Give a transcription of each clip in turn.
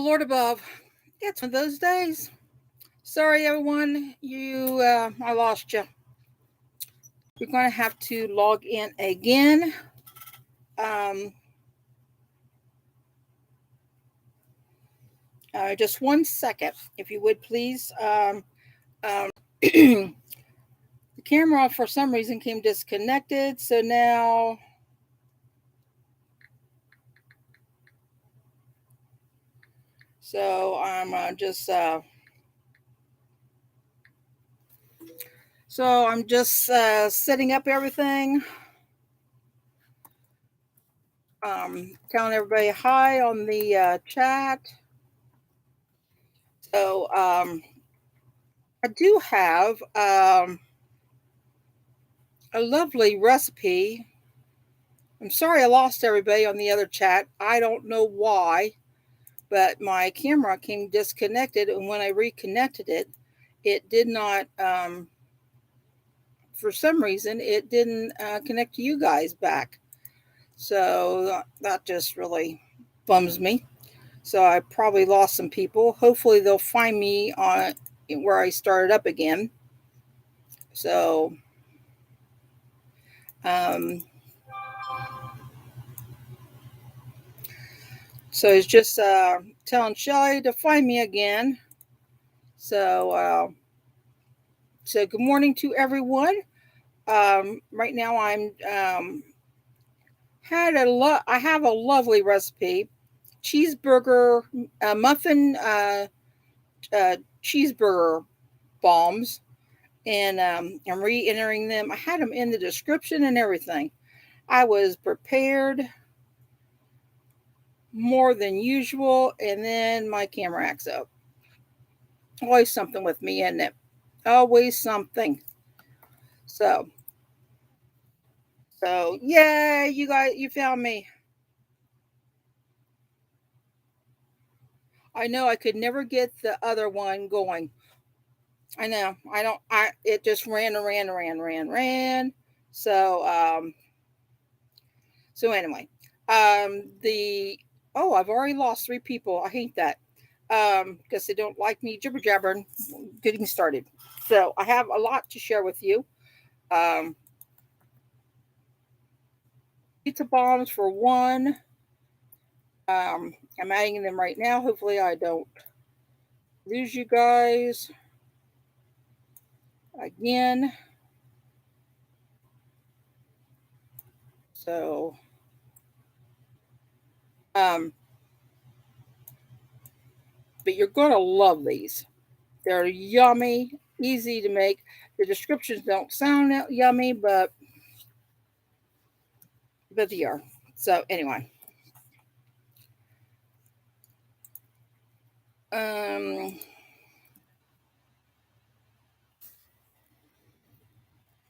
Lord above. It's one of those days. Sorry, everyone. I lost you. You're going to have to log in again. Um, just 1 second, if you would, please. The camera, for some reason, came disconnected. So now... So I'm just setting up everything. Telling everybody hi on the chat. So I do have a lovely recipe. I'm sorry I lost everybody on the other chat. I don't know why, but my camera came disconnected, and when I reconnected it, it did not. For some reason, it didn't connect to you guys back. So that just really bums me. So I probably lost some people. Hopefully they'll find me on where I started up again. So it's just telling Shelly to find me again. So good morning to everyone. Right now I have a lovely recipe, cheeseburger muffin cheeseburger bombs, and I'm re-entering them. I had them in the description and everything. I was prepared more than usual, and then my camera acts up. Always something with me, isn't it? Always something. So yeah, you found me. I know I could never get the other one going. I know. It just ran. So anyway, I've already lost 3 people. I hate that. Because they don't like me jibber jabbering getting started. So I have a lot to share with you. Pizza bombs for one. I'm adding them right now. Hopefully I don't lose you guys again. So but you're gonna love these. They're yummy, easy to make. The descriptions don't sound yummy, but they are. So anyway.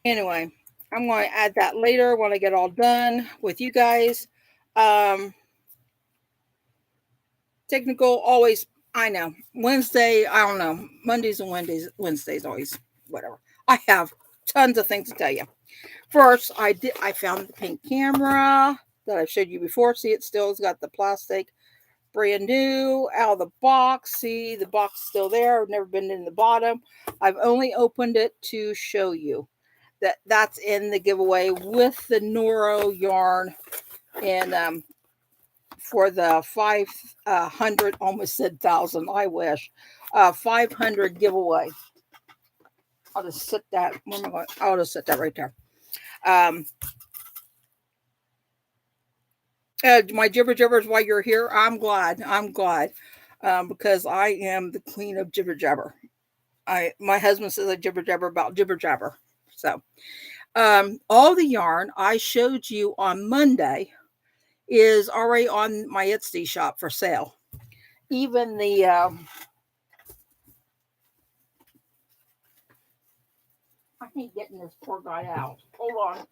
Anyway, I'm going to add that later when I get all done with you guys. Technical always, I know. Wednesday, I don't know. Mondays and Wednesdays always whatever. I have tons of things to tell you. First, I found the pink camera that I've showed you before. See, it still's got the plastic, brand new, out of the box. See, the box is still there. I've never been in the bottom. I've only opened it to show you that's in the giveaway with the Noro yarn, and for the 500, almost said 1,000, I wish, 500 giveaway. I'll just set that. Where am I going? I'll just set that right there. My jibber jabbers, while you're here, I'm glad. Because I am the queen of jibber jabber. My husband says I jibber jabber about jibber jabber. So, all the yarn I showed you on Monday is already on my Etsy shop for sale. Even the I hate getting this poor guy out. Hold on.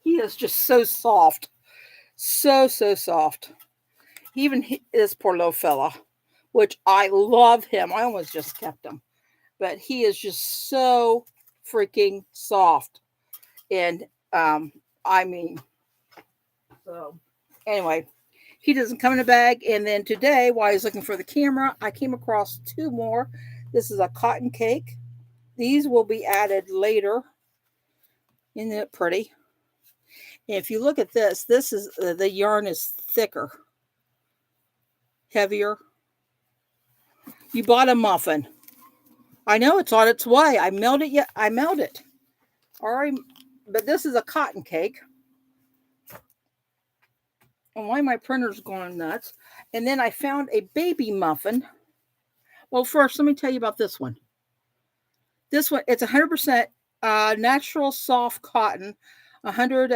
He is just so soft. So soft. Even this poor little fella, which I love him. I almost just kept him. But he is just so freaking soft. And I mean, so anyway, He doesn't come in a bag. And then today, while I was looking for the camera, I came across two more. This is a cotton cake. These will be added later. Isn't it pretty? And if you look at this, this is the yarn is thicker, heavier. You bought a muffin. I know it's on its way. I mailed it yet. I mailed it. All right, but this is a cotton cake. And why my printer's going nuts? And then I found a baby muffin. Well, first, let me tell you about this one. This one, it's 100% natural soft cotton, 100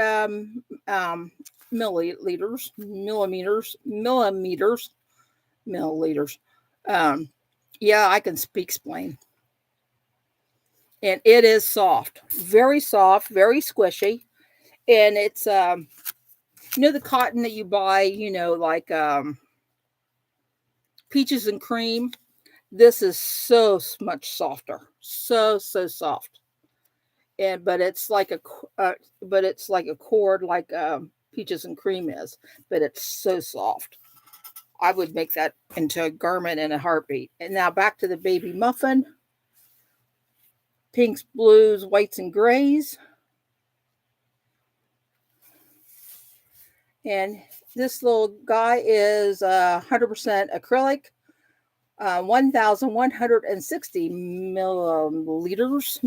milliliters. Yeah, I can speak explain. And it is soft, very squishy. And it's, the cotton that you buy, like peaches and cream. This is so much softer, so soft. But it's like a cord like peaches and cream is, but it's so soft. I would make that into a garment in a heartbeat. And now back to the baby muffin. Pinks, blues, whites, and grays. And this little guy is 100% acrylic. 1,160 millimeters.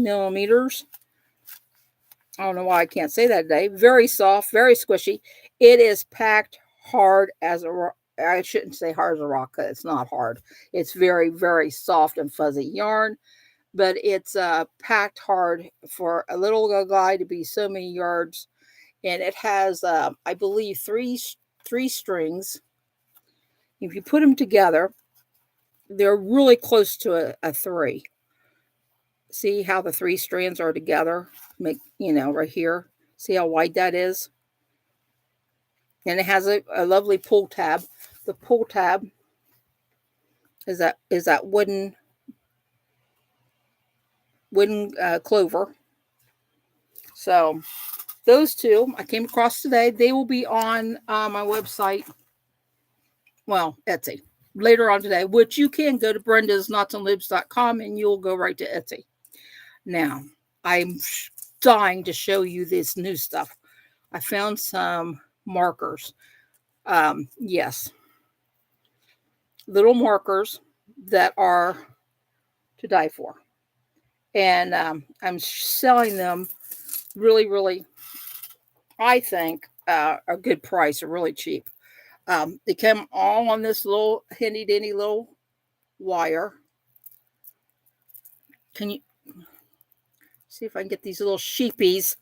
I don't know why I can't say that today. Very soft, very squishy. It is packed hard as a rock. I shouldn't say hard as a rock because it's not hard. It's very soft and fuzzy yarn, but it's packed hard for a little guy to be so many yards. And it has, I believe, three strings. If you put them together, they're really close to a three. See how the three strands are together? Make, right here. See how wide that is? And it has a lovely pull tab. The pull tab is that wooden clover. So those two I came across today. They will be on my website. Well, Etsy. Later on today, which you can go to brendasnotsandlubes.com and you'll go right to Etsy. Now, I'm dying to show you this new stuff. I found some markers. Yes. Little markers that are to die for. And I'm selling them really, I think, a good price, or really cheap. They come all on this little handy dandy little wire. Can you see if I can get these little sheepies?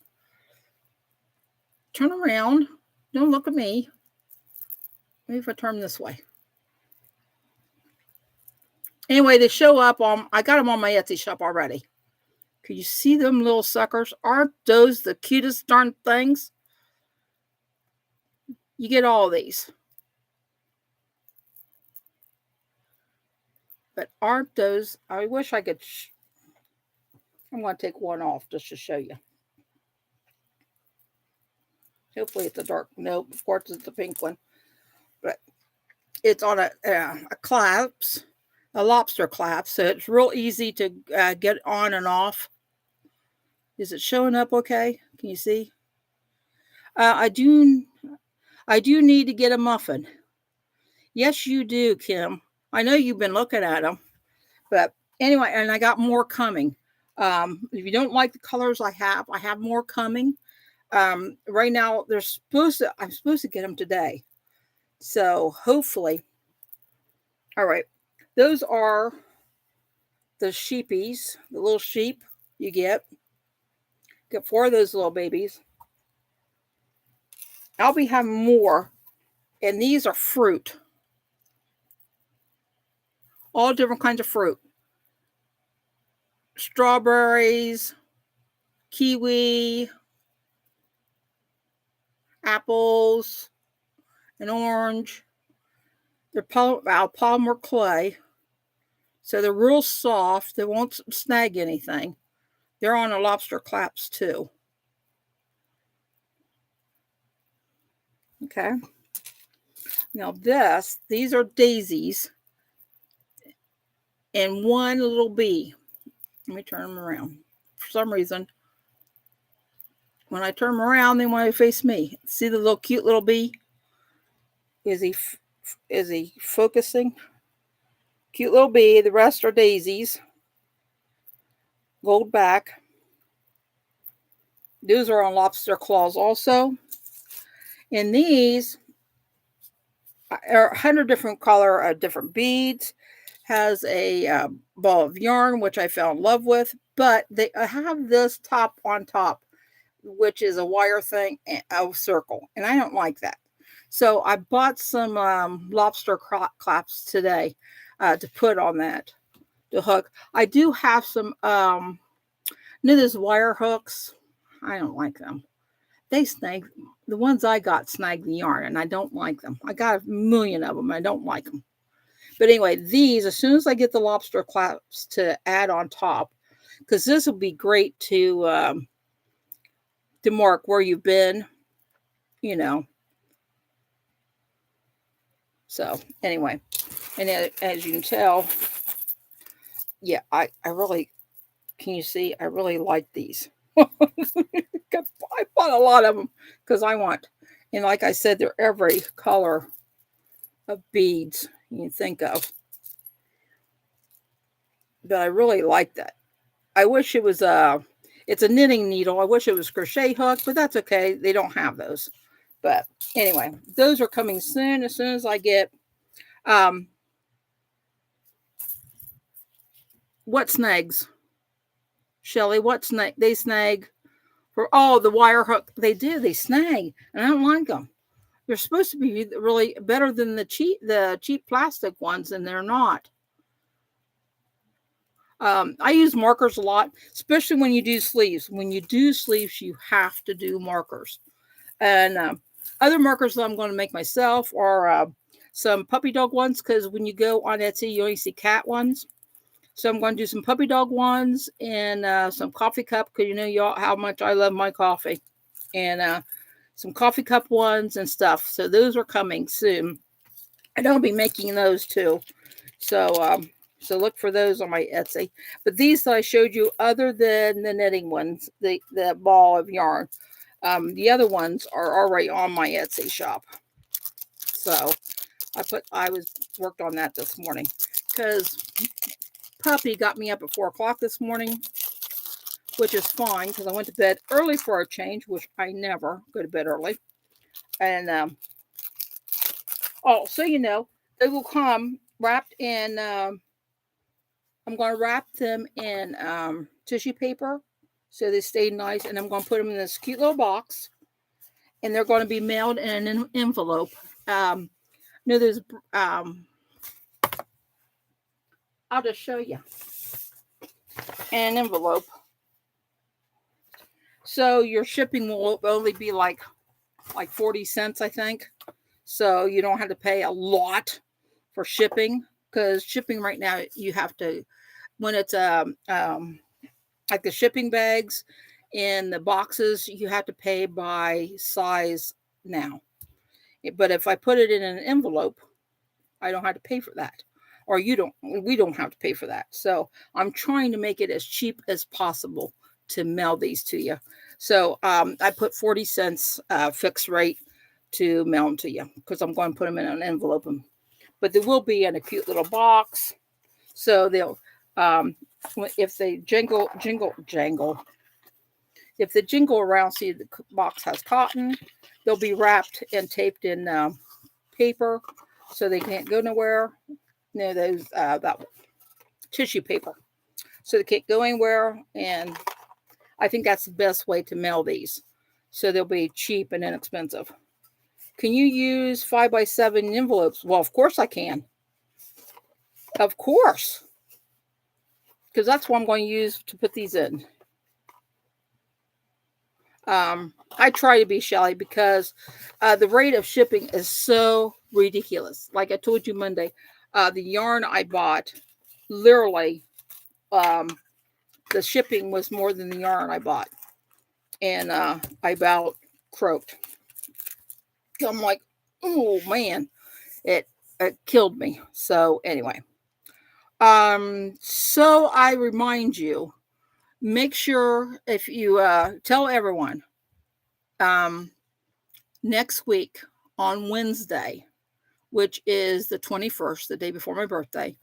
Turn around. Don't look at me. Maybe if I turn this way. Anyway, they show up on, I got them on my Etsy shop already. Can you see them little suckers? Aren't those the cutest darn things? You get all these. But aren't those, I wish I could, I'm going to take one off just to show you. Hopefully it's a dark, nope, of course it's the pink one. But it's on a clasp, a lobster clasp, so it's real easy to get on and off. Is it showing up okay? Can you see? I do need to get a muffin. Yes, you do, Kim. I know you've been looking at them. But anyway, and I got more coming. If you don't like the colors I have more coming. Right now, I'm supposed to get them today. So hopefully. All right. Those are the sheepies, the little sheep you get. Get 4 of those little babies. I'll be having more. And these are fruit. All different kinds of fruit. Strawberries, kiwi, apples, an orange. They're polymer clay. So they're real soft. They won't snag anything. They're on a lobster clasp too. Okay. Now these are daisies and one little bee. Let me turn them around. For some reason, when I turn them around, they want to face me. See the little cute little bee? Is he focusing? Cute little bee. The rest are daisies. Gold back. Those are on lobster claws also. And these are 100 different color, different beads. Has a ball of yarn, which I fell in love with. But they have this top on top, which is a wire thing, a circle. And I don't like that. So I bought some lobster claps today to put on that, to hook. I do have some, those wire hooks. I don't like them. They snag, the ones I got snag the yarn, and I don't like them. I got a million of them. I don't like them. But anyway, these, as soon as I get the lobster claps to add on top, because this will be great to mark where you've been, you know. So anyway, and as you can tell, yeah, I really, can you see? I really like these. I bought a lot of them because I want, and like I said, they're every color of beads you can think of. But I really like that. I wish it was it's a knitting needle. I wish it was crochet hook, but that's okay. They don't have those. But anyway, those are coming soon. As soon as I get what snags? Shelly, what snag? They snag for the wire hook. They do. They snag, and I don't like them. They're supposed to be really better than the cheap plastic ones, and they're not. I use markers a lot, especially when you do sleeves. When you do sleeves, you have to do markers. And other markers that I'm going to make myself are some puppy dog ones, because when you go on Etsy, you only see cat ones. So I'm going to do some puppy dog ones and some coffee cup, because you know y'all how much I love my coffee. And some coffee cup ones and stuff. So those are coming soon. And I'll be making those too. So look for those on my Etsy. But these that I showed you, other than the knitting ones, the ball of yarn, the other ones are already on my Etsy shop. So I worked on that this morning, because puppy got me up at 4 o'clock this morning, which is fine, because I went to bed early for a change, which I never go to bed early. And so you know, they will come wrapped in. I'm going to wrap them in tissue paper so they stay nice, and I'm going to put them in this cute little box, and they're going to be mailed in an envelope. There's I'll just show you an envelope. So your shipping will only be like 40 cents, I think. So you don't have to pay a lot for shipping, because shipping right now, you have to, when it's like the shipping bags and the boxes, you have to pay by size now. But if I put it in an envelope, I don't have to pay for that. Or we don't have to pay for that. So I'm trying to make it as cheap as possible to mail these to you. So I put 40 cents fixed rate to mail them to you, because I'm going to put them in an envelope. But they will be in a cute little box. So they'll, if they jangle, if they jingle around, see the box has cotton, they'll be wrapped and taped in paper, so they can't go nowhere. Those that tissue paper, so they can't go anywhere. And I think that's the best way to mail these, so they'll be cheap and inexpensive. Can you use 5x7 envelopes? Well, of course I can. Of course, because that's what I'm going to use to put these in. I try to be, Shelly, because the rate of shipping is so ridiculous. Like I told you Monday, the yarn I bought, literally, the shipping was more than the yarn I bought. And I about croaked. I'm like, oh man. It killed me. So anyway, so I remind you, make sure if you tell everyone, um, next week on Wednesday, which is the 21st, the day before my birthday,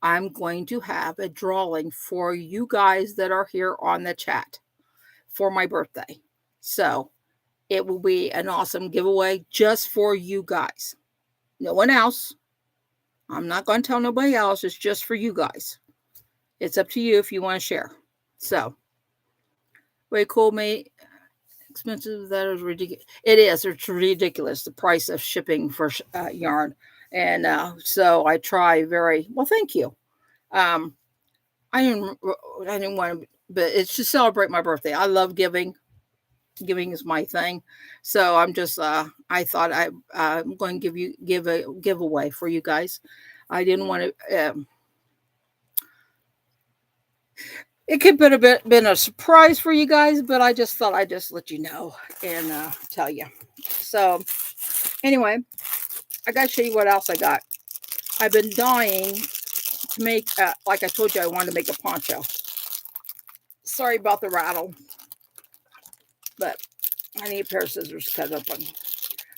I'm going to have a drawing for you guys that are here on the chat for my birthday. So it will be an awesome giveaway just for you guys. No one else. I'm not going to tell nobody else. It's just for you guys. It's up to you if you want to share. So, very cool, mate. Expensive. That is ridiculous. It is. It's ridiculous, the price of shipping for yarn. And so I try very well. Thank you. I didn't want to, but it's to celebrate my birthday. I love giving. Giving is my thing. So I'm just I thought I'm going to give a giveaway for you guys. I didn't want to it could have been a surprise for you guys, but I just thought I'd just let you know and tell you. So anyway, I got to show you what else I got. I've been dying to make like I told you, I wanted to make a poncho. Sorry about the rattle, but I need a pair of scissors to cut open.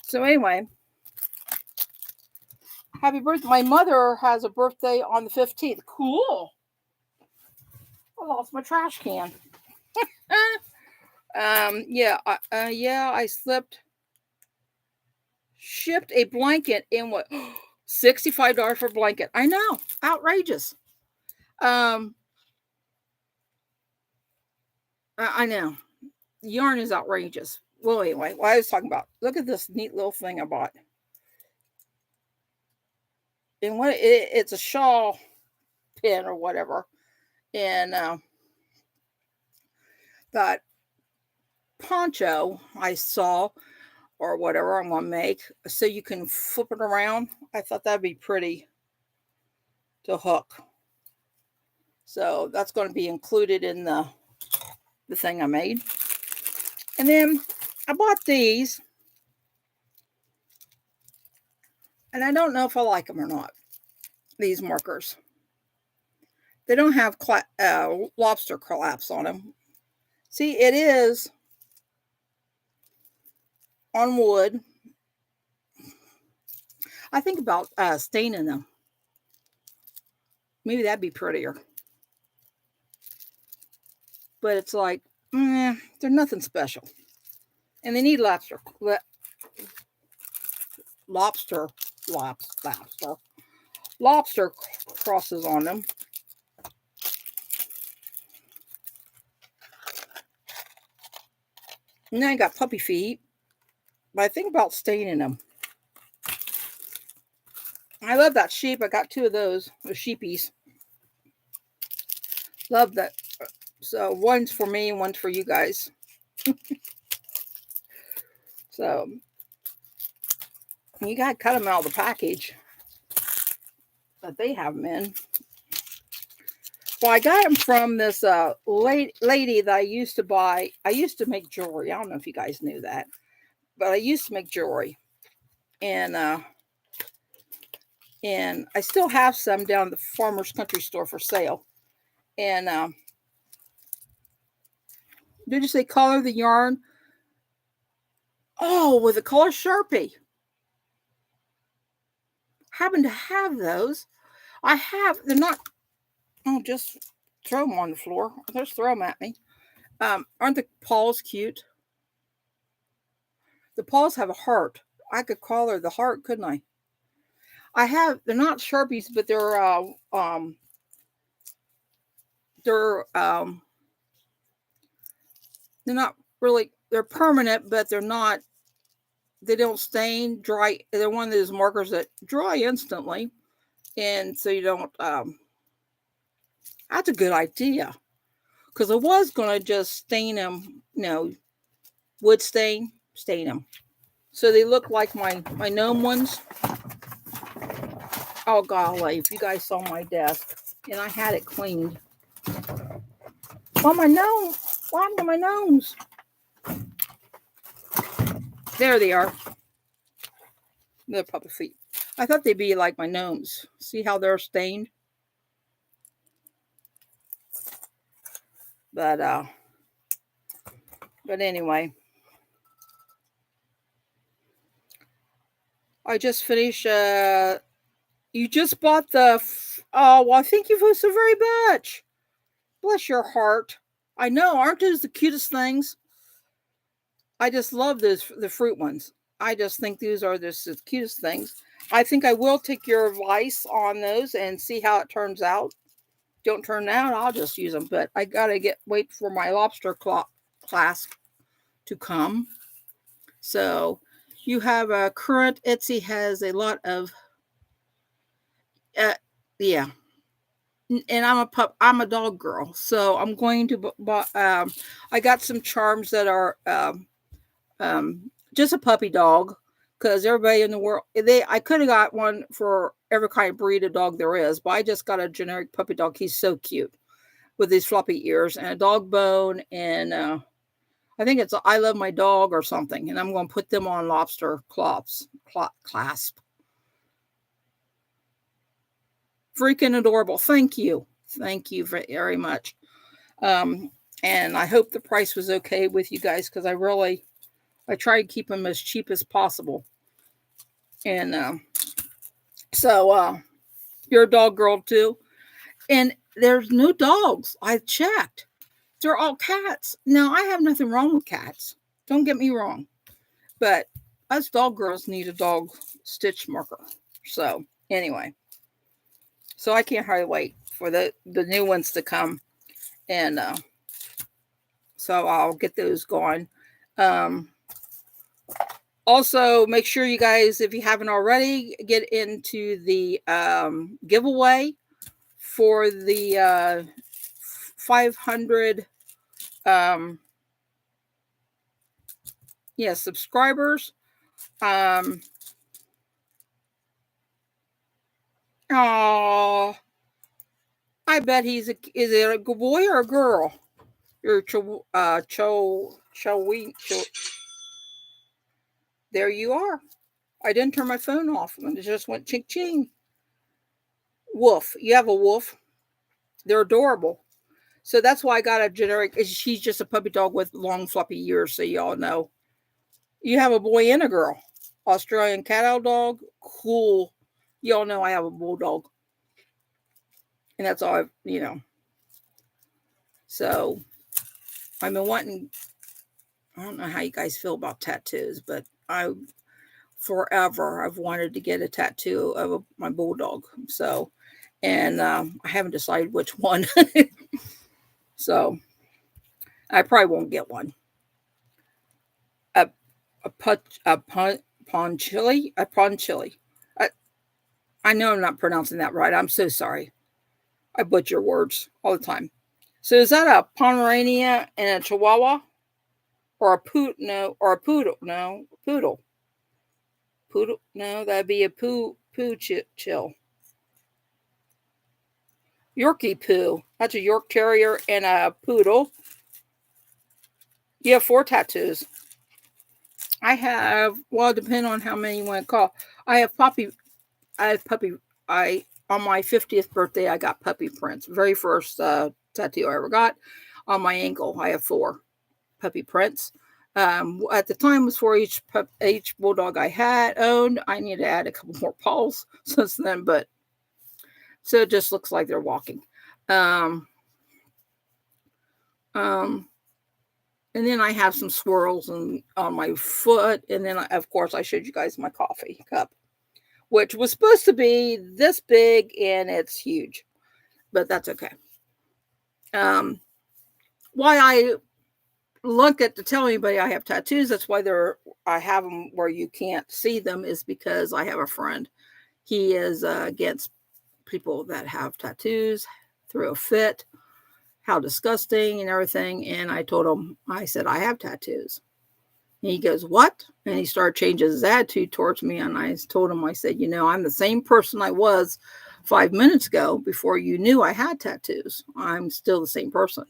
So anyway, happy birthday. My mother has a birthday on the 15th. Cool. I lost my trash can. Yeah, I shipped a blanket in what, $65 for a blanket. I know, outrageous. I know, yarn is outrageous. Well, anyway, what I was talking about. Look at this neat little thing I bought. And it's a shawl pin or whatever. And that poncho I saw or whatever I'm going to make so you can flip it around. I thought that'd be pretty to hook. So that's going to be included in the thing I made. And then I bought these. And I don't know if I like them or not. These markers. They don't have lobster collapse on them. See, it is on wood. I think about staining them. Maybe that'd be prettier. But it's like, they're nothing special. And they need lobster crosses on them. And then I got puppy feet. But I think about staining them. I love that sheep. I got 2 of those, the sheepies. Love that. So one's for me and one's for you guys. So you got to cut them out of the package that they have them in. Well, I got them from this lady that I used to buy. I used to make jewelry. I don't know if you guys knew that. But I used to make jewelry. And I still have some down at the Farmer's Country Store for sale. And did you say color the yarn? Oh, with a color Sharpie. Happen to have those. I have. They're not. Oh, just throw them on the floor. Just throw them at me. Aren't the paws cute? The paws have a heart. I could call her the heart, couldn't I? I have. They're not Sharpies, but they're not really. They're permanent, but they're not. They don't stain, dry. They're one of those markers that dry instantly, and so you don't. That's a good idea, because I was gonna just stain them. Wood stain them, so they look like my gnome ones. Oh golly, if you guys saw my desk, and I had it cleaned. Oh, my gnome. What happened to my gnomes? There they are. They're puppy feet. I thought they'd be like my gnomes. See how they're stained? But anyway, I just finished. You just bought the. Oh well, thank you so very much. Bless your heart. I know, aren't those the cutest things? I just love the fruit ones. I just think these are the cutest things. I think I will take your advice on those and see how it turns out. Don't turn out, I'll just use them. But I gotta wait for my lobster class to come. So you have a current Etsy has a lot of yeah. And I'm a dog girl, so I'm going to I got some charms that are just a puppy dog, because everybody in the world, I could have got one for every kind of breed of dog there is, but I just got a generic puppy dog. He's so cute with these floppy ears and a dog bone, and I think it's I love my dog or something, and I'm going to put them on lobster clasp. Freaking adorable. Thank you very much. And I hope the price was okay with you guys, because I try to keep them as cheap as possible. And so you're a dog girl too. And there's no dogs. I checked. They're all cats. Now, I have nothing wrong with cats. Don't get me wrong. But us dog girls need a dog stitch marker. So anyway. So I can't hardly wait for the new ones to come. And so I'll get those going. Also, make sure you guys, if you haven't already, get into the giveaway for the 500 subscribers. Oh, I bet is it a boy or a girl? Or there you are. I didn't turn my phone off, and it just went ching ching. Wolf. You have a wolf. They're adorable. So that's why I got a generic. She's just a puppy dog with long floppy ears, so y'all know. You have a boy and a girl. Australian cat owl dog. Cool. Y'all know I have a bulldog. And that's all So I've been wanting, I don't know how you guys feel about tattoos, but forever I've wanted to get a tattoo of my bulldog. So, and I haven't decided which one. So I probably won't get one. A pon chili. I know I'm not pronouncing that right. I'm so sorry. I butcher words all the time. So is that a Pomeranian and a Chihuahua, or a poodle? No, or a poodle? No, poodle. Poodle? No, that'd be a poo chill. Yorkie poo. That's a York Terrier and a poodle. You have 4 tattoos. I have, well, depending on how many you want to call. I have puppy. On my 50th birthday, I got puppy prints. Very first tattoo I ever got. On my ankle, I have 4 puppy prints. At the time, was for each bulldog I had owned. I need to add a couple more paws since then, but so it just looks like they're walking. And then I have some swirls on my foot, and then of course I showed you guys my coffee cup, which was supposed to be this big, and it's huge, but that's okay. Why I look at to tell anybody I have tattoos, that's why I have them where you can't see them, is because I have a friend. He is against people that have tattoos, threw a fit, how disgusting and everything. And I told him, I said, I have tattoos. And he goes, what? And he started changing his attitude towards me. And I told him, I said, I'm the same person I was 5 minutes ago before you knew I had tattoos. I'm still the same person.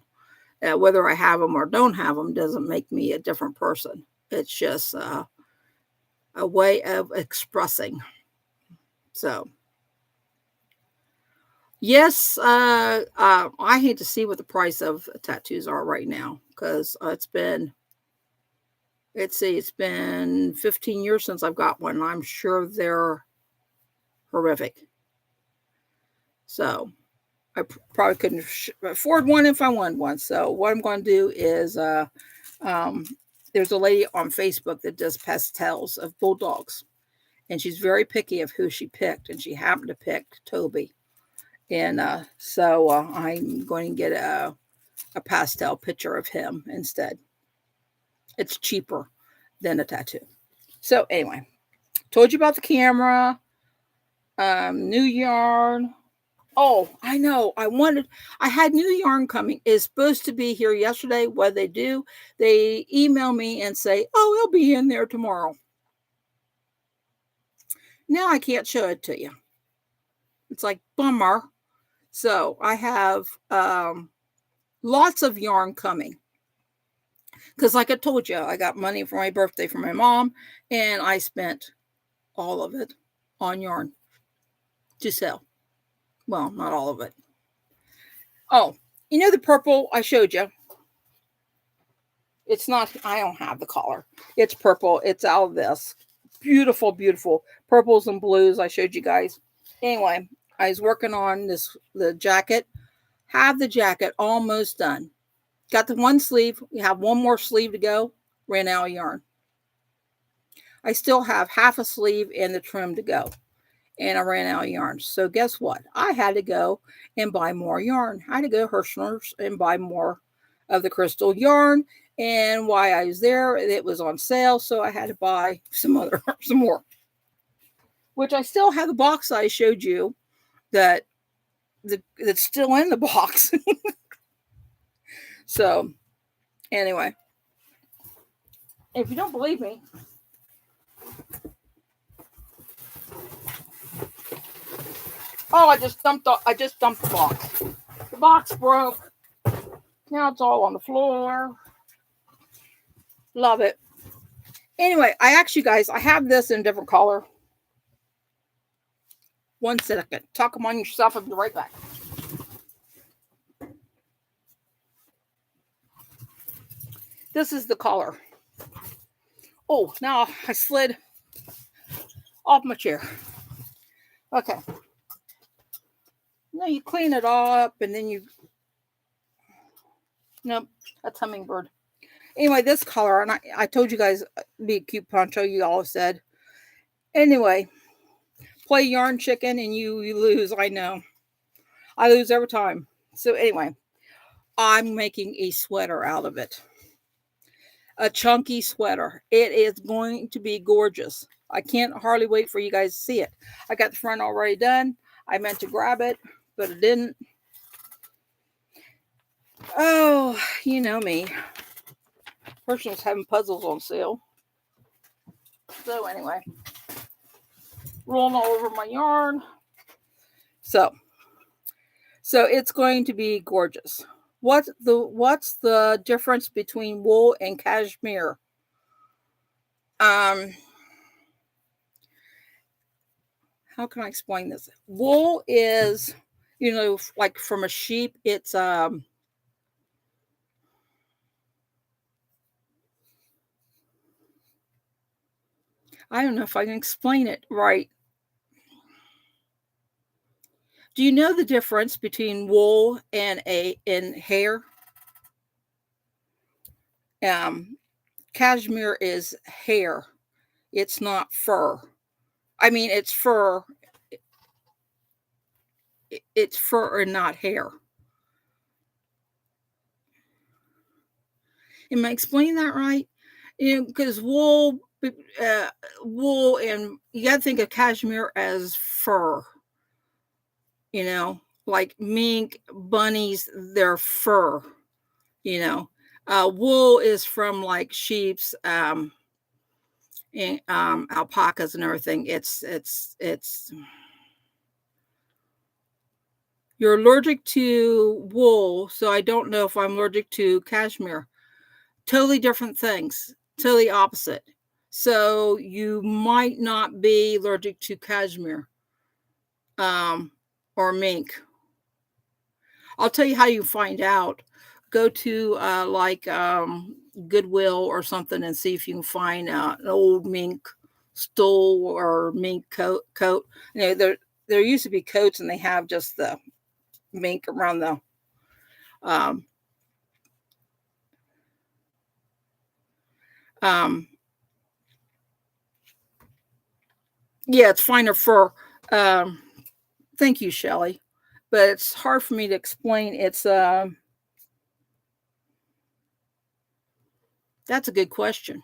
Whether I have them or don't have them doesn't make me a different person. It's just a way of expressing. So yes, I hate to see what the price of tattoos are right now because it's been 15 years since I've got one. And I'm sure they're horrific. So I probably couldn't afford one if I wanted one. So what I'm going to do is, um, there's a lady on Facebook that does pastels of bulldogs, and she's very picky of who she picked, and she happened to pick Toby, and so I'm going to get a pastel picture of him instead. It's cheaper than a tattoo. So anyway, told you about the camera, new yarn. Oh, I know. I had new yarn coming. It's supposed to be here yesterday. What they do, they email me and say, oh, it'll be in there tomorrow. Now I can't show it to you. It's like, bummer. So I have lots of yarn coming. Because like I told you, I got money for my birthday from my mom, and I spent all of it on yarn to sell. Well, not all of it. Oh, you know the purple I showed you? It's not, I don't have the collar. It's purple. It's out of this. Beautiful, beautiful purples and blues I showed you guys. Anyway, I was working on the jacket. Have the jacket almost done. Got the one sleeve. We have one more sleeve to go. Ran out of yarn. I still have half a sleeve and the trim to go. And I ran out of yarn. So guess what? I had to go and buy more yarn. I had to go to Hirschner's and buy more of the crystal yarn. And while I was there, it was on sale, so I had to buy some more. Which I still have the box I showed you that's still in the box. So anyway, if you don't believe me, oh, I just dumped the box. The box broke. Now it's all on the floor. Love it. Anyway, I have this in a different color. One second. Talk among yourself. I'll be right back. This is the color. Oh, now I slid off my chair. Okay. Now you clean it all up and then nope, that's hummingbird. Anyway, this color, and I told you guys, be a cute poncho, you all said. Anyway, play yarn chicken and you lose. I know. I lose every time. So anyway, I'm making a sweater out of it. A chunky sweater. It is going to be gorgeous. I can't hardly wait for you guys to see it. I got the front already done. I meant to grab it, but I didn't. Oh, you know me. Person's having puzzles on sale. So anyway, rolling all over my yarn. So it's going to be gorgeous. What's the difference between wool and cashmere? How can I explain this? Wool is, like from a sheep, it's I don't know if I can explain it right. Do you know the difference between wool and hair? Cashmere is hair. It's not fur. I mean, it's fur. It's fur and not hair. Am I explaining that right? Because wool and you got to think of cashmere as fur. Like mink, bunnies, they're fur. Wool is from like sheep's, and alpacas and everything. It's you're allergic to wool, so I don't know if I'm allergic to cashmere. Totally different things, totally opposite. So you might not be allergic to cashmere. um, or mink. I'll tell you how you find out. Go to like Goodwill or something and see if you can find an old mink stole or mink coat. You know, there used to be coats and they have just the mink around the um, um, yeah, it's finer fur. Um, Thank you, Shelley. But it's hard for me to explain. It's that's a good question.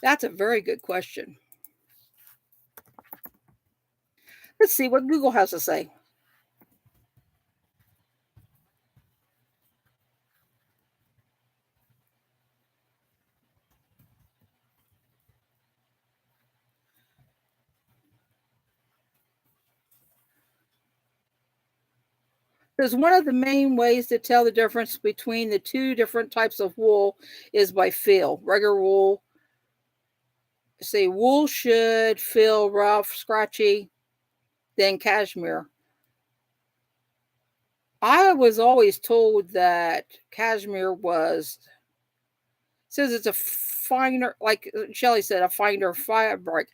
That's a very good question. Let's see what Google has to say. Because one of the main ways to tell the difference between the two different types of wool is by feel. Regular wool, say wool should feel rough, scratchy, than cashmere. I was always told that cashmere was says it's a finer, like Shelley said, a finer fabric.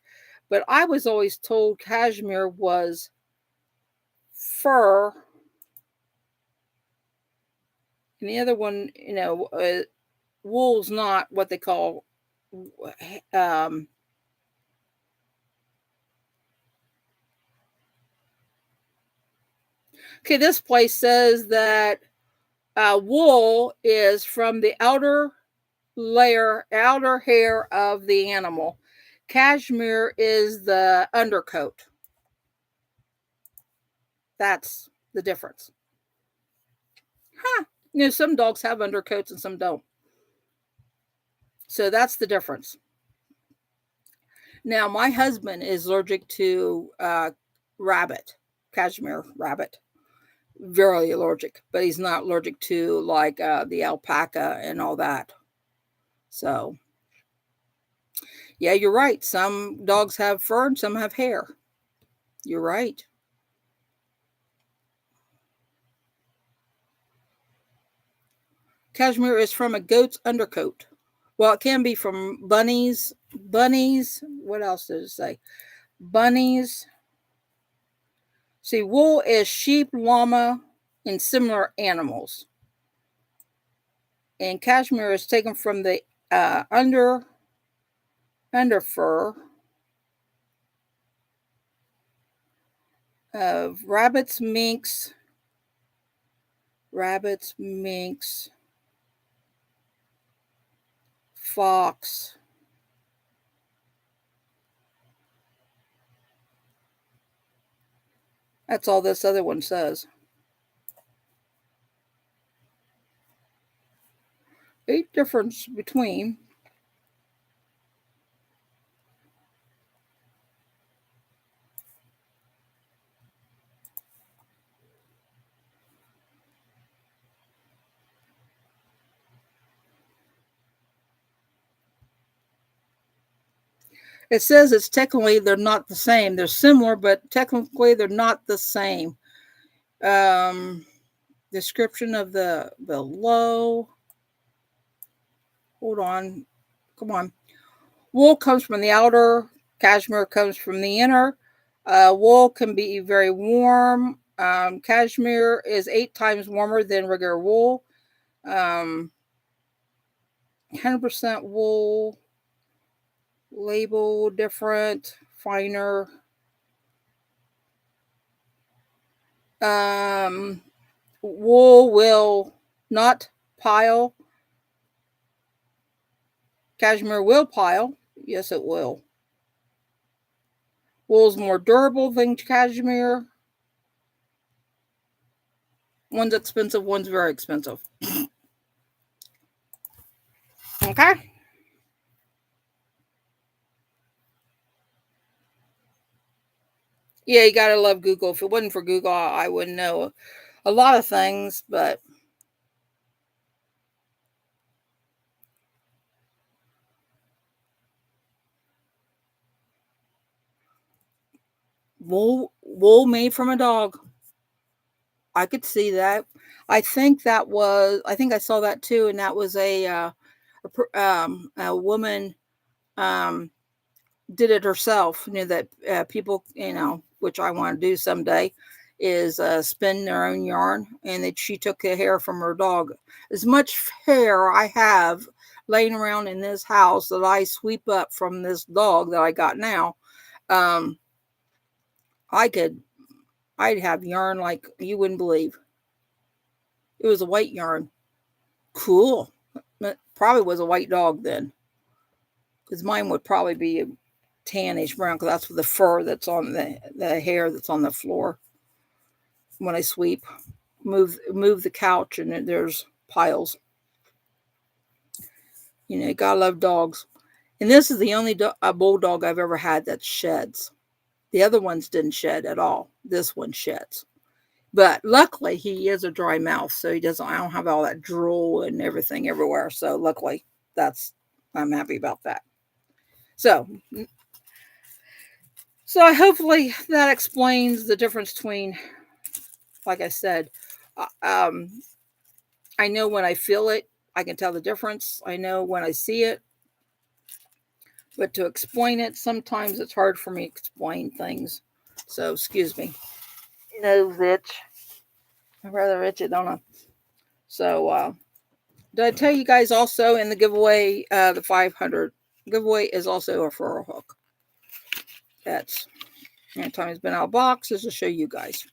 But I was always told cashmere was fur, and the other one, wool's not what they call. Um, okay, this place says that wool is from the outer hair of the animal. Cashmere is the undercoat. That's the difference. Huh. Some dogs have undercoats and some don't. So that's the difference. Now, my husband is allergic to rabbit, cashmere rabbit. Very allergic, but he's not allergic to like the alpaca and all that. So, yeah, you're right. Some dogs have fur and some have hair. You're right. Cashmere is from a goat's undercoat. Well, it can be from bunnies. Bunnies. What else does it say? Bunnies. See, wool is sheep, llama, and similar animals. And cashmere is taken from the under fur of rabbits, minks, fox. That's all this other one says. A difference between. It says it's technically they're not the same. They're similar, but technically they're not the same. Um, Description of the below. Hold on. Come on. Wool comes from the outer, cashmere comes from the inner. Wool can be very warm. Cashmere is 8 times warmer than regular wool. 100% wool, label different, finer. Um, Wool will not pile. Cashmere will pile. Yes, it will. Wool's more durable than cashmere. One's expensive, one's very expensive. Okay. Yeah, you gotta love Google. If it wasn't for Google, I wouldn't know a lot of things, but Wool made from a dog. I could see that. I think that was. I think I saw that too, and that was a woman um, did it herself. You know that people, which I want to do someday, is spin their own yarn, and that she took the hair from her dog. As much hair I have laying around in this house that I sweep up from this dog that I got now, um, I could. I'd have yarn like you wouldn't believe. It was a white yarn. Cool. It probably was a white dog then, because mine would probably be a tannish brown, because that's the fur that's on the hair that's on the floor. When I sweep, move the couch, and there's piles. You gotta love dogs. And this is the only bulldog I've ever had that sheds. The other ones didn't shed at all. This one sheds. But luckily, he is a dry mouth, so he doesn't. I don't have all that drool and everything everywhere. So luckily, I'm happy about that. So hopefully that explains the difference between, like I said, I know when I feel it, I can tell the difference. I know when I see it, but to explain it, sometimes it's hard for me to explain things. So excuse me. Nose itch. I'm rather itchy, don't I? So did I tell you guys also in the giveaway, the 500 giveaway is also a furrow hook. That's anytime it's been out of boxes to show you guys.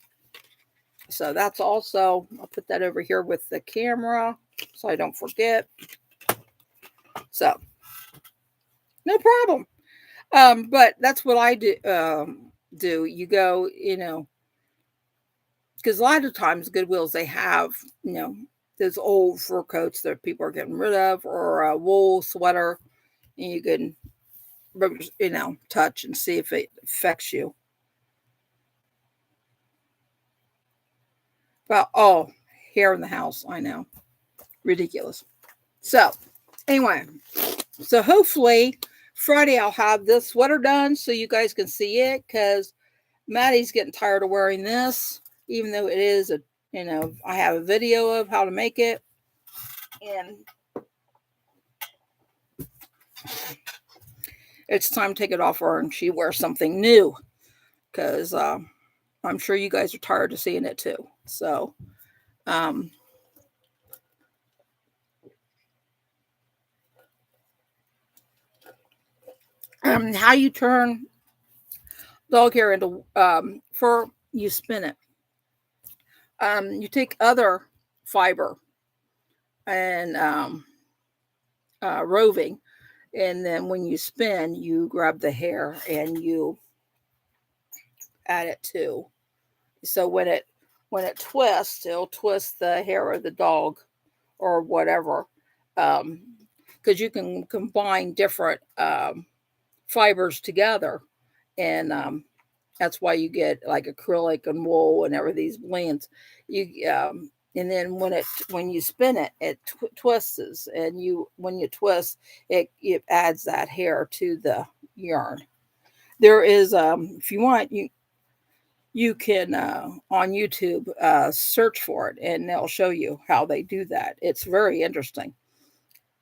So that's also, I'll put that over here with the camera so I don't forget. So no problem. But that's what I do. You go, because a lot of times Goodwills, they have, those old fur coats that people are getting rid of, or a wool sweater, and you can, touch and see if it affects you. Well, hair in the house, I know. Ridiculous. So, anyway, so hopefully Friday I'll have this sweater done so you guys can see it, because Maddie's getting tired of wearing this, even though it is I have a video of how to make it. And it's time to take it off her and she wears something new, because I'm sure you guys are tired of seeing it too. So, how you turn dog hair into fur, you spin it. You take other fiber and roving, and then when you spin, you grab the hair and you add it to. So when it twists, it'll twist the hair of the dog or whatever, because you can combine different fibers together, and that's why you get like acrylic and wool and every these blends. And then when you spin it, it twists, and when you twist it, it adds that hair to the yarn. There is, if you want, you can on YouTube search for it, and they'll show you how they do that. It's very interesting.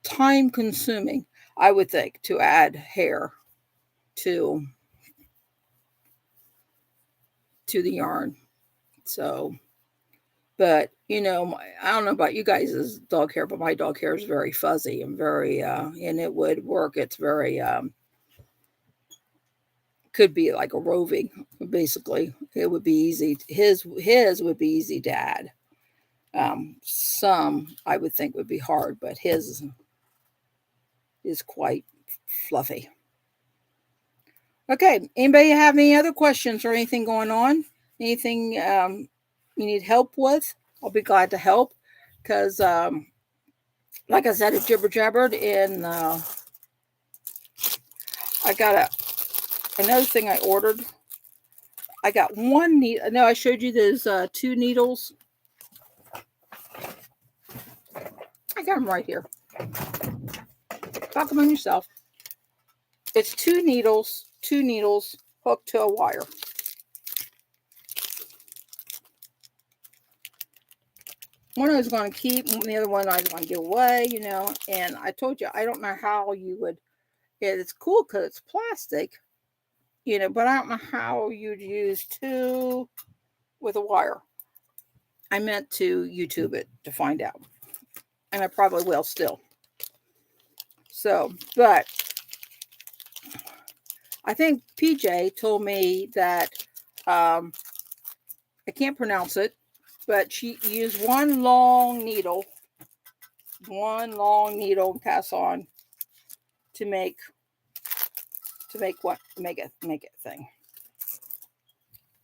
Time consuming, I would think, to add hair to the yarn. So, but I don't know about you guys' dog hair, but my dog hair is very fuzzy and very and it would work. It's very could be like a roving, basically. It would be easy. His would be easy to add. Some I would think would be hard, but his is quite fluffy. Okay, anybody have any other questions or anything going on? Anything you need help with? I'll be glad to help, because like I said, it jibber jabbered, and I got another thing I ordered. I got one needle. No, I showed you those 2 needles. I got them right here. Talk among yourself. It's 2 needles hooked to a wire. one I was going to keep, and the other one I was going to give away, you know. And I told you, I don't know how you would. It's cool because it's plastic, you know, but I don't know how you'd use two with a wire. I meant to YouTube it to find out, and I probably will still. So, but I think PJ told me that I can't pronounce it, but she used one long needle and pass on to make it thing.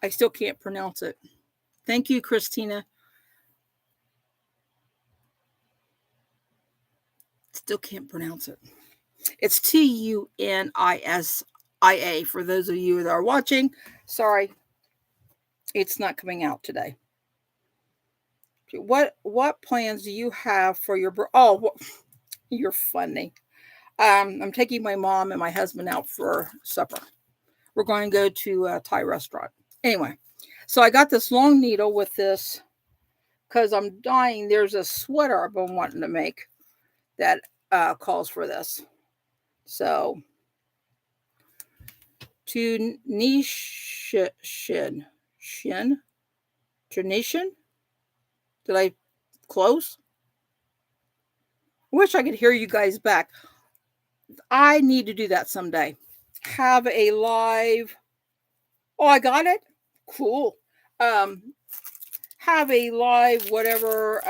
I still can't pronounce it. Thank you, Christina. Still can't pronounce it. It's TUNISIA for those of you that are watching. Sorry, it's not coming out today. What plans do you have for your you're funny. I'm taking my mom and my husband out for supper. We're going to go to a Thai restaurant. Anyway, so I got this long needle with this because I'm dying. There's a sweater I've been wanting to make that calls for this. So, to Tunisian. Did I close? Wish I could hear you guys back. I need to do that someday. Have a live. Oh, I got it. Cool. Have a live whatever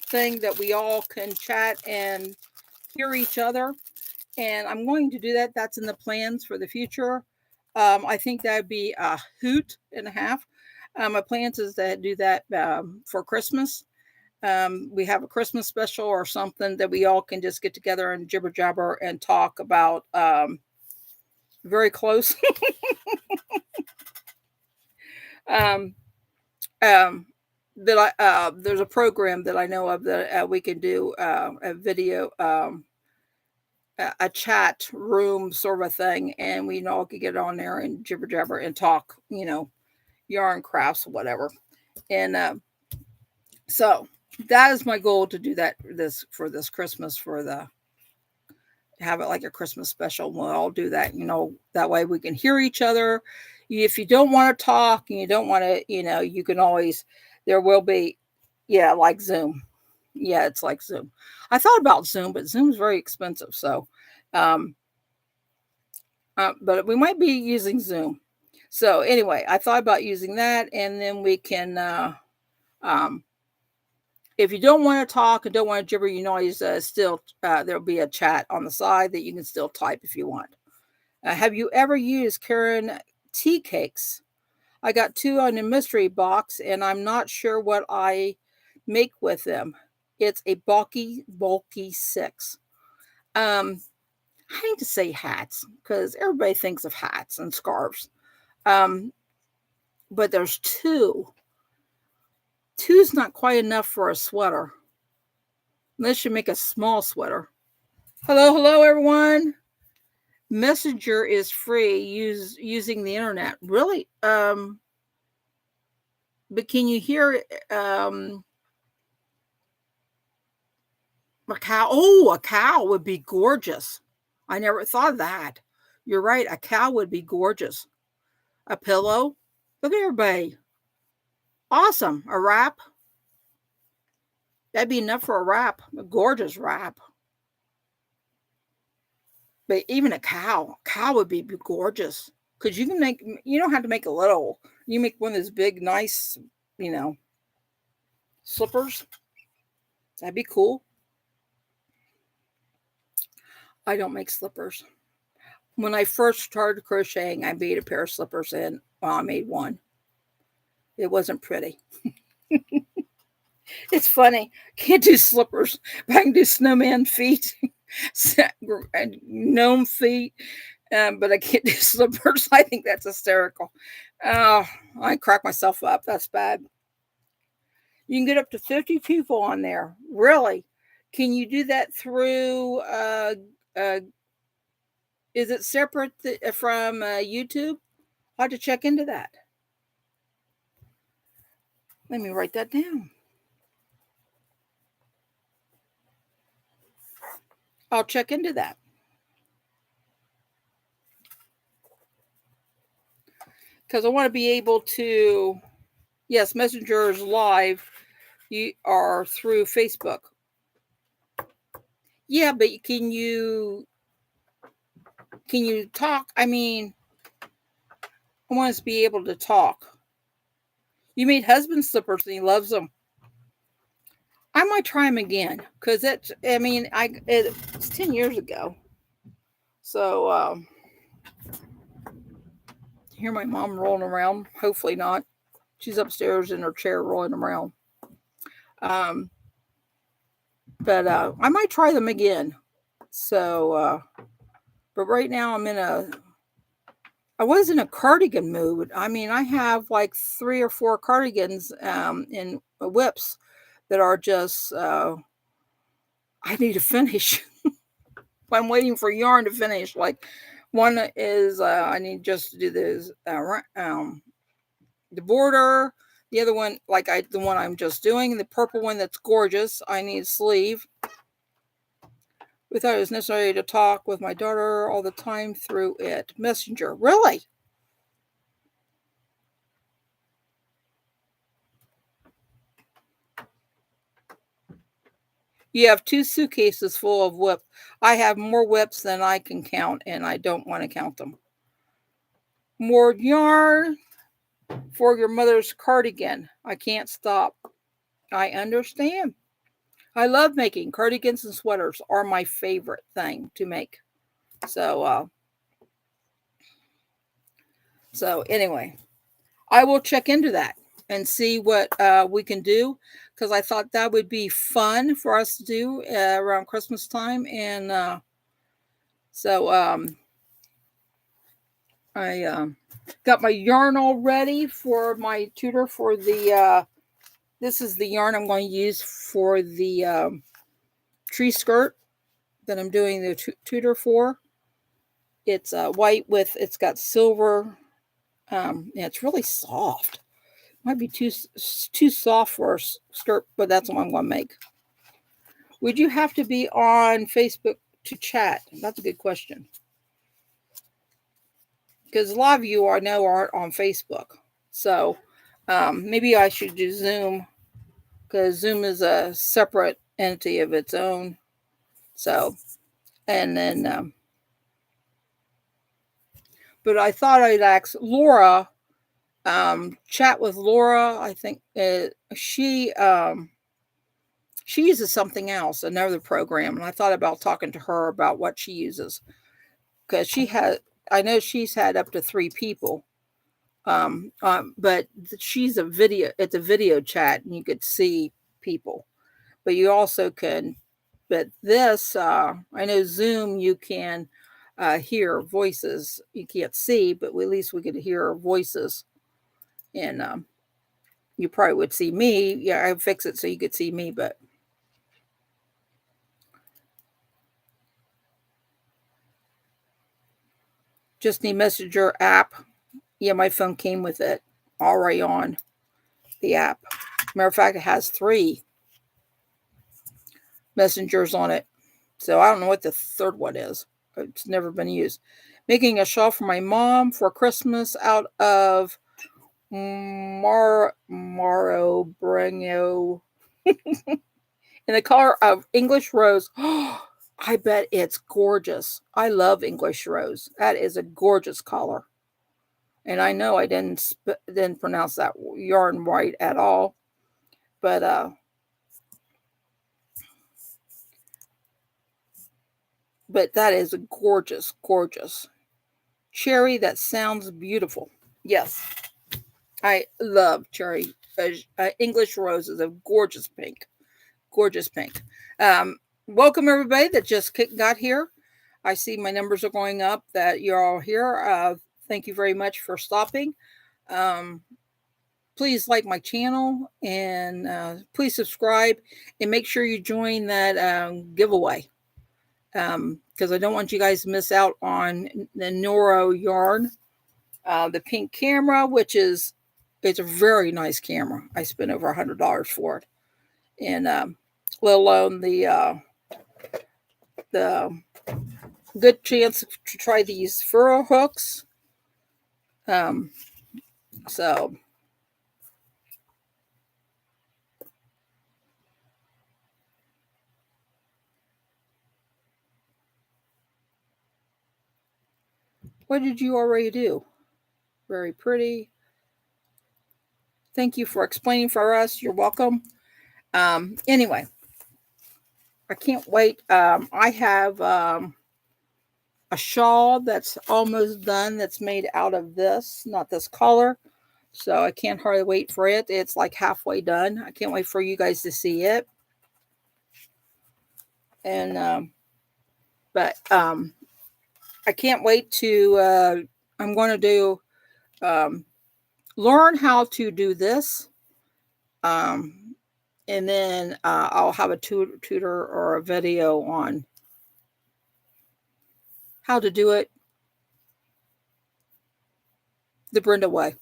thing that we all can chat and hear each other. And I'm going to do that. That's in the plans for the future. I think that'd be a hoot and a half. My plans is to do that for Christmas. We have a Christmas special or something that we all can just get together and jibber jabber and talk about very close. That there's a program that I know of that we can do a video, a chat room sort of a thing, and we all could get on there and jibber jabber and talk, you know, yarn crafts, whatever. And so that is my goal to do that this Christmas have it like a Christmas special. We'll all do that, you know, that way we can hear each other. If you don't want to talk and you don't want to, you know, you can always, there will be, yeah, like Zoom. Yeah, it's like Zoom. I thought about Zoom, but Zoom's very expensive. So, but we might be using Zoom. So anyway, I thought about using that, and then we can, if you don't want to talk and don't want to gibber, you know, still there'll be a chat on the side that you can still type if you want. Have you ever used Karen tea cakes? I got 2 on a mystery box, and I'm not sure what I make with them. It's a bulky 6. I hate to say hats because everybody thinks of hats and scarves. But there's 2. 2's not quite enough for a sweater. Unless you make a small sweater. Hello, everyone. Messenger is free using the internet. Really? But can you hear a cow? Oh, a cow would be gorgeous. I never thought of that. You're right. A cow would be gorgeous. A pillow. Look at everybody. Awesome. A wrap. That'd be enough for a wrap. A gorgeous wrap. But even a cow would be gorgeous. Because you don't have to make a little. You make one of those big, nice, you know, slippers. That'd be cool. I don't make slippers. When I first started crocheting, I made a pair of slippers, and I made one. It wasn't pretty. It's funny. Can't do slippers, but I can do snowman feet, gnome feet, but I can't do slippers. I think that's hysterical. Oh, I crack myself up. That's bad. You can get up to 50 people on there. Really? Can you do that through? Is it separate from YouTube? I'll have to check into that. Let me write that down. I'll check into that. Because I want to be able to, yes, Messenger is live. You are through Facebook. Yeah, but can you talk? I mean, I want us to be able to talk. You made husband slippers and he loves them. I might try them again because it's. I mean, it's 10 years ago. So hear my mom rolling around. Hopefully not. She's upstairs in her chair rolling around. Um, but I might try them again. So, but right now I was in a cardigan mood. I mean, I have like 3 or 4 cardigans in whips that are just, I need to finish. I'm waiting for yarn to finish. Like one is, I need just to do this, the border. The other one, the one I'm just doing, the purple one that's gorgeous, I need a sleeve. We thought it was necessary to talk with my daughter all the time through it. Messenger. Really? You have 2 suitcases full of whips. I have more whips than I can count, and I don't want to count them. More yarn for your mother's cardigan. I can't stop. I understand. I love making cardigans and sweaters are my favorite thing to make. So anyway, I will check into that and see what we can do because I thought that would be fun for us to do around Christmas time. And so I got my yarn all ready for my tutor for the, this is the yarn I'm going to use for the tree skirt that I'm doing the tutor for. It's white it's got silver. Yeah, it's really soft. Might be too soft for a skirt, but that's what I'm going to make. Would you have to be on Facebook to chat? That's a good question. Because a lot of you I know aren't on Facebook. So maybe I should do Zoom because Zoom is a separate entity of its own. So, and then, but I thought I'd ask Laura, chat with Laura. I think she uses something else, another program, and I thought about talking to her about what she uses because I know she's had up to 3 people. But it's a video chat and you could see people, but you also can, but this, I know Zoom, you can hear voices. You can't see, but at least we could hear voices. And you probably would see me. Yeah, I fix it so you could see me, but just need Messenger app. Yeah, my phone came with it already on the app. Matter of fact, it has 3 messengers on it. So I don't know what the third one is. It's never been used. Making a shawl for my mom for Christmas out of Maro Breno in the color of English rose. I bet it's gorgeous. I love English rose. That is a gorgeous color. And I know I didn't pronounce that yarn right at all. But that is a gorgeous, gorgeous cherry. That sounds beautiful. Yes, I love cherry. English rose is a gorgeous pink. Gorgeous pink. Welcome everybody that just got here. I see my numbers are going up that you're all here. Thank you very much for stopping. Please like my channel and please subscribe and make sure you join that giveaway because I don't want you guys to miss out on the Noro yarn, the pink camera, it's a very nice camera. I spent over $100 for it, and let alone the the good chance to try these furrow hooks. So what did you already do? Very pretty. Thank you for explaining for us. You're welcome. Anyway, I can't wait. I have a shawl that's almost done that's made out of this, not this color. So I can't hardly wait for it. It's like halfway done. I can't wait for you guys to see it. And but I can't wait to I'm going to do learn how to do this. And then I'll have a tutor or a video on how to do it the Brenda way.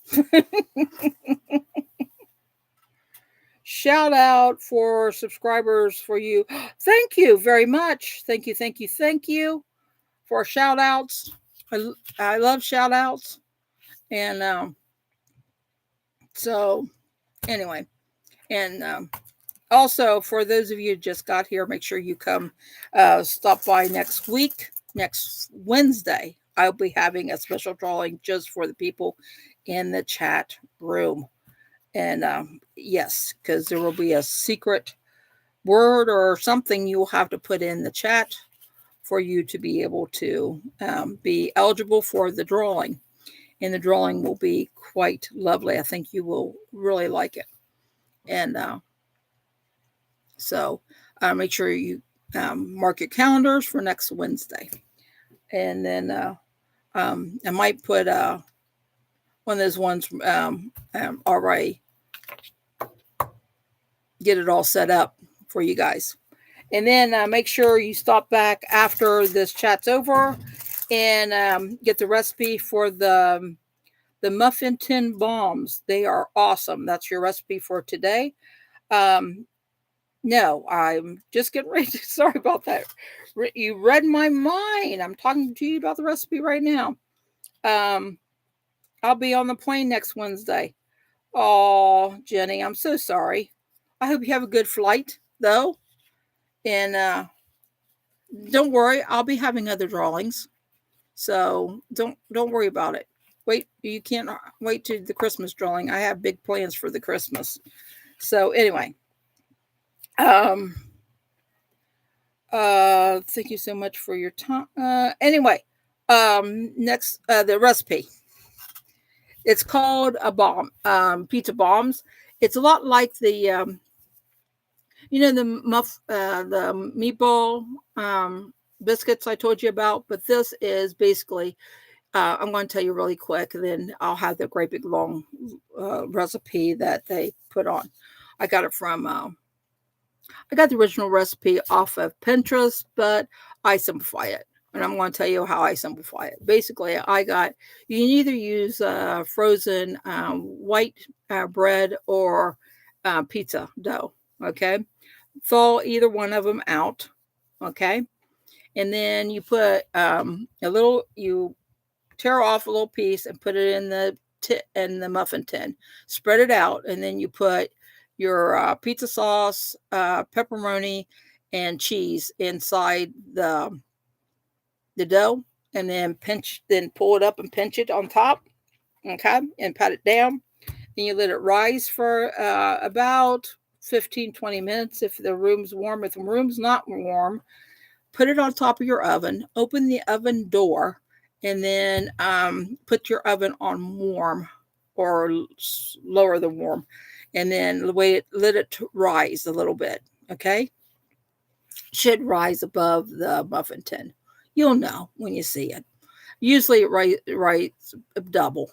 Shout out for subscribers for you. Thank you very much. Thank you, thank you, thank you for shout outs. I love shout outs. And so anyway, and also for those of you who just got here, make sure you come stop by next week. Next Wednesday, I'll be having a special drawing just for the people in the chat room. And yes, because there will be a secret word or something you will have to put in the chat for you to be able to be eligible for the drawing. And the drawing will be quite lovely. I think you will really like it. And so make sure you mark your calendars for next Wednesday. And then I might put one of those ones already get it all set up for you guys. And then make sure you stop back after this chat's over and get the recipe for the muffin tin bombs. They are awesome. That's your recipe for today. No, I'm just getting ready to, sorry about that. You read my mind. I'm talking to you about the recipe right now. I'll be on the plane next Wednesday. Oh, Jenny, I'm so sorry. I hope you have a good flight, though. And don't worry, I'll be having other drawings. So don't worry about it. Wait, you can't wait to the Christmas drawing. I have big plans for the Christmas. So anyway, thank you so much for your time. Anyway, next the recipe. It's called a bomb, pizza bombs. It's a lot like the the meatball biscuits I told you about, but this is basically I'm going to tell you really quick, and then I'll have the great big long recipe that they put on. I got it from I got the original recipe off of Pinterest, but I simplify it. And I'm going to tell you how I simplify it. Basically, you can either use frozen white bread or pizza dough. Okay. Thaw either one of them out. Okay. And then you put you tear off a little piece and put it in the muffin tin. Spread it out, and then you put your pizza sauce, pepperoni, and cheese inside the dough, and then pull it up and pinch it on top. Okay, and pat it down. Then you let it rise for about 15-20 minutes if the room's warm. If the room's not warm, put it on top of your oven. Open the oven door, and then put your oven on warm or lower the warm, and then let it rise a little bit. Okay, should rise above the muffin tin. You'll know when you see it. Usually it rises double,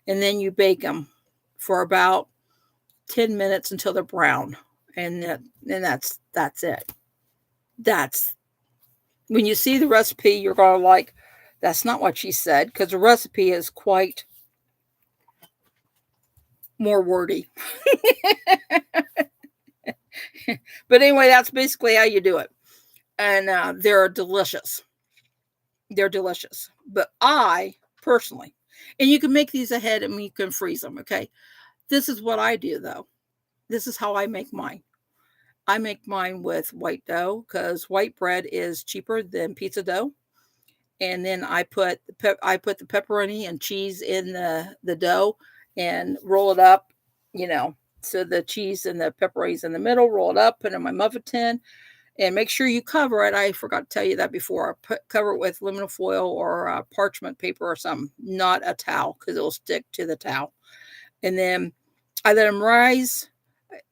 and then you bake them for about 10 minutes until they're brown, and then that's it. That's when you see the recipe, you're going to like, that's not what she said, because the recipe is quite more wordy. But anyway, that's basically how you do it. and they're delicious. They're delicious. But I personally, and you can make these ahead and you can freeze them. Okay. This is what I do though. This is how I make mine. I make mine with white dough because white bread is cheaper than pizza dough. And then I put the pepperoni and cheese in the dough and roll it up, so the cheese and the pepperoni's in the middle, roll it up, put it in my muffin tin, and make sure you cover it. I forgot to tell you that before. Cover it with aluminum foil or parchment paper or something, not a towel, because it'll stick to the towel. And then I let them rise.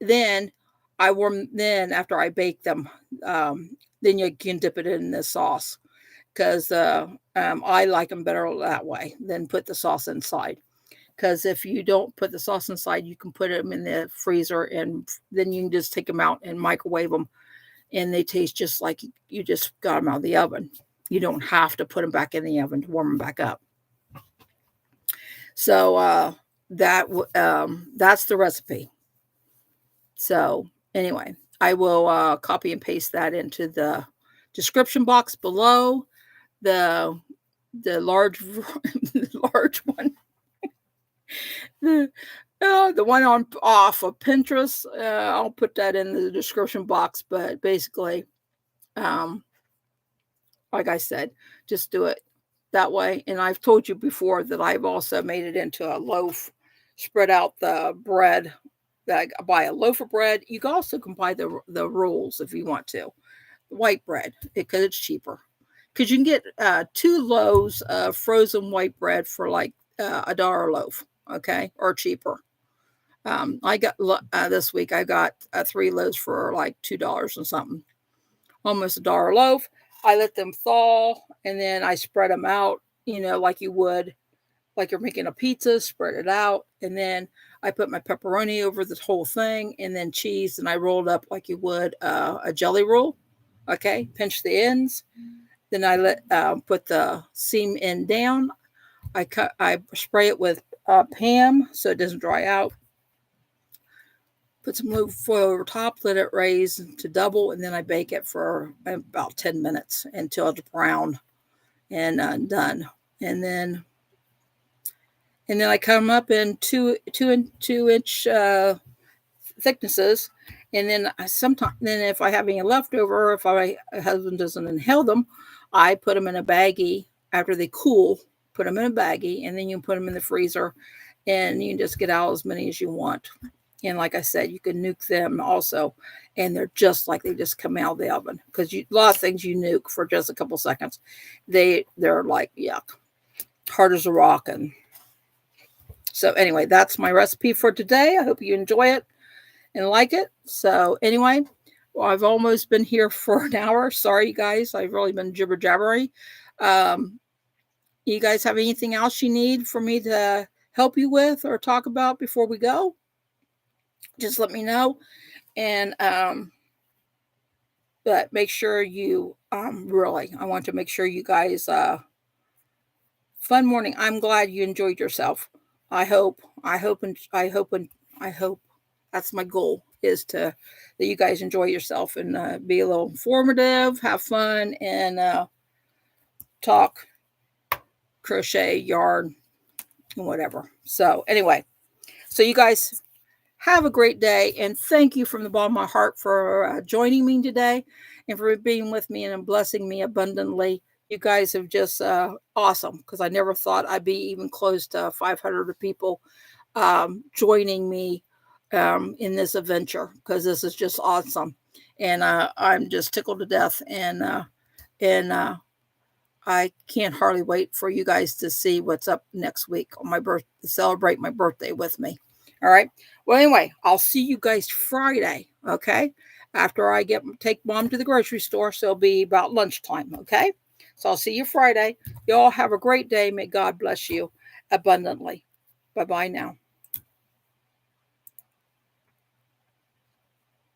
Then after I bake them, then you can dip it in the sauce, because I like them better that way than put the sauce inside. Because if you don't put the sauce inside, you can put them in the freezer, and then you can just take them out and microwave them, and they taste just like you just got them out of the oven. You don't have to put them back in the oven to warm them back up. So that's the recipe. So anyway, I will copy and paste that into the description box below. The large one, the one off of Pinterest. I'll put that in the description box. But basically, like I said, just do it that way. And I've told you before that I've also made it into a loaf, spread out the bread. That I buy a loaf of bread. You also can buy the rolls if you want to, white bread, because it's cheaper. Because you can get 2 loaves of frozen white bread for like $1 a loaf, okay, or cheaper. I got this week. I got 3 loaves for like $2 and something, almost $1 a loaf. I let them thaw, and then I spread them out, like you would, like you're making a pizza. Spread it out, and then I put my pepperoni over the whole thing, and then cheese, and I rolled up like you would a jelly roll. Okay, pinch the ends. Then I put the seam end down. I spray it with Pam so it doesn't dry out. Put some aluminum foil over top, let it raise to double, and then I bake it for about 10 minutes until it's brown and done. And then I cut them up in 2 inch thicknesses. And then if I have any leftover, if my husband doesn't inhale them, I put them in a baggie after they cool. Put them in a baggie, and then you can put them in the freezer, and you can just get out as many as you want. And like I said, you can nuke them also, and they're just like they just come out of the oven. Because a lot of things you nuke for just a couple seconds, they're like yuck, hard as a rock. And so anyway, that's my recipe for today. I hope you enjoy it and like it. So anyway, well, I've almost been here for an hour. Sorry, you guys. I've really been jibber jabbery. You guys have anything else you need for me to help you with or talk about before we go? Just let me know. And but make sure you I want to make sure you guys fun morning. I'm glad you enjoyed yourself. I hope that's my goal, is that you guys enjoy yourself and be a little informative, have fun, and talk, crochet, yarn, and whatever. So anyway, so you guys have a great day, and thank you from the bottom of my heart for joining me today and for being with me and blessing me abundantly. You guys have just awesome, because I never thought I'd be even close to 500 people joining me in this adventure, because this is just awesome. And I'm just tickled to death, and I can't hardly wait for you guys to see what's up next week on my birthday, to celebrate my birthday with me. All right. Well, anyway, I'll see you guys Friday. Okay. After I take Mom to the grocery store. So it'll be about lunchtime. Okay. So I'll see you Friday. You all have a great day. May God bless you abundantly. Bye-bye now.